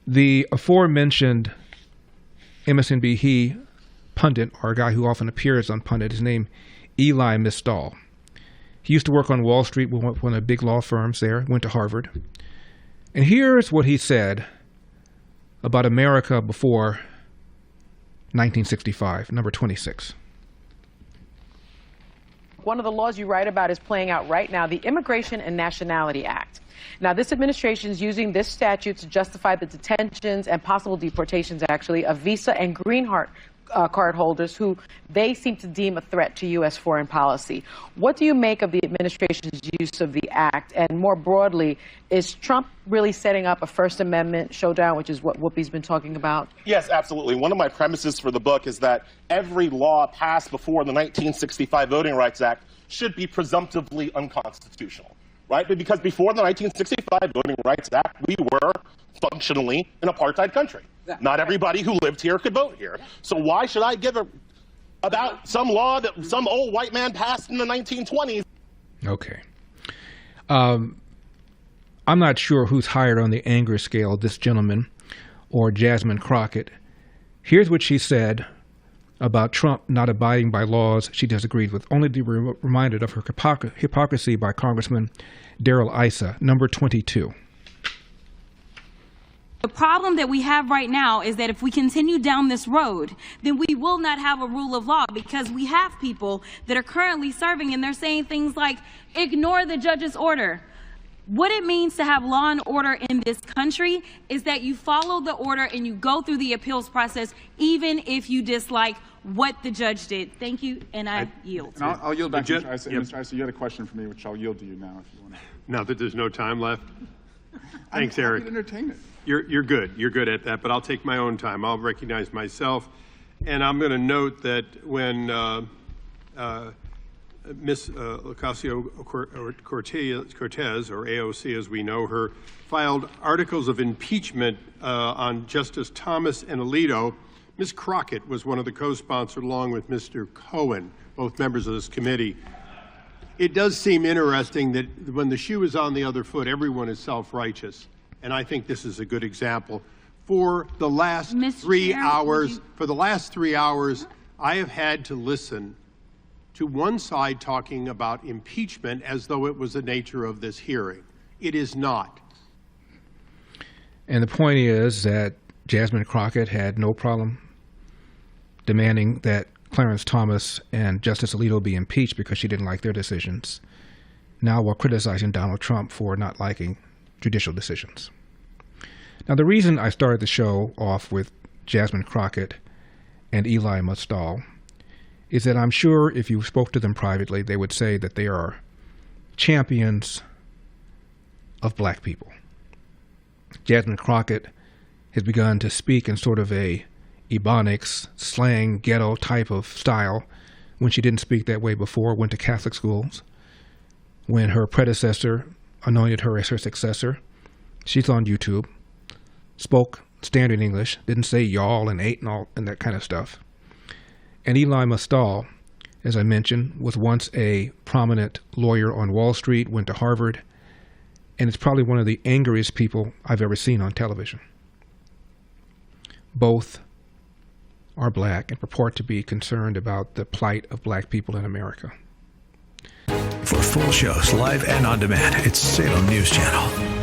The aforementioned MSNBC pundit, or a guy who often appears on pundit, is named Eli Mistal. He used to work on Wall Street with one of the big law firms there, went to Harvard. And here's what he said about America before 1965, number 26. One of the laws you write about is playing out right now, the Immigration and Nationality Act. Now, this administration is using this statute to justify the detentions and possible deportations, actually, of visa and green card holders who they seem to deem a threat to U.S. foreign policy. What do you make of the administration's use of the act? And more broadly, is Trump really setting up a First Amendment showdown, which is what Whoopi's been talking about? Yes, absolutely. One of my premises for the book is that every law passed before the 1965 Voting Rights Act should be presumptively unconstitutional. Right? But because before the 1965 Voting Rights Act, we were functionally an apartheid country. Not everybody who lived here could vote here. So why should I give about some law that some old white man passed in the 1920s? Okay. I'm not sure who's higher on the anger scale, this gentleman or Jasmine Crockett. Here's what she said about Trump not abiding by laws she disagreed with, only to be reminded of her hypocrisy by Congressman Darrell Issa, number 22. The problem that we have right now is that if we continue down this road, then we will not have a rule of law, because we have people that are currently serving and they're saying things like, ignore the judge's order. What it means to have law and order in this country is that you follow the order and you go through the appeals process, even if you dislike what the judge did. Thank you, and I yield. And I'll yield back to Mr. Issa. Mr. Issa, you had a question for me, which I'll yield to you now if you want to. Now that there's no time left. Thanks, Eric. I'm entertain it. You're good. You're good at that, but I'll take my own time. I'll recognize myself, and I'm going to note that when Ms. Ocasio-Cortez, or AOC as we know her, filed articles of impeachment on Justice Thomas and Alito, Ms. Crockett was one of the co-sponsors along with Mr. Cohen, both members of this committee. It does seem interesting that when the shoe is on the other foot, everyone is self-righteous. And I think this is a good example. For the last 3 hours, I have had to listen to one side talking about impeachment as though it was the nature of this hearing. It is not. And the point is that Jasmine Crockett had no problem demanding that Clarence Thomas and Justice Alito be impeached because she didn't like their decisions, now while criticizing Donald Trump for not liking judicial decisions. Now, the reason I started the show off with Jasmine Crockett and Eli Mistal is that I'm sure if you spoke to them privately, they would say that they are champions of black people. Jasmine Crockett has begun to speak in sort of a Ebonics, slang, ghetto type of style when she didn't speak that way before, went to Catholic schools. When her predecessor anointed her as her successor, she's on YouTube, spoke standard English, didn't say y'all and ain't and all and that kind of stuff. And Eli Mistal, as I mentioned, was once a prominent lawyer on Wall Street, went to Harvard, and is probably one of the angriest people I've ever seen on television. Both are black and purport to be concerned about the plight of black people in America. For full shows, live and on demand, it's Salem News Channel.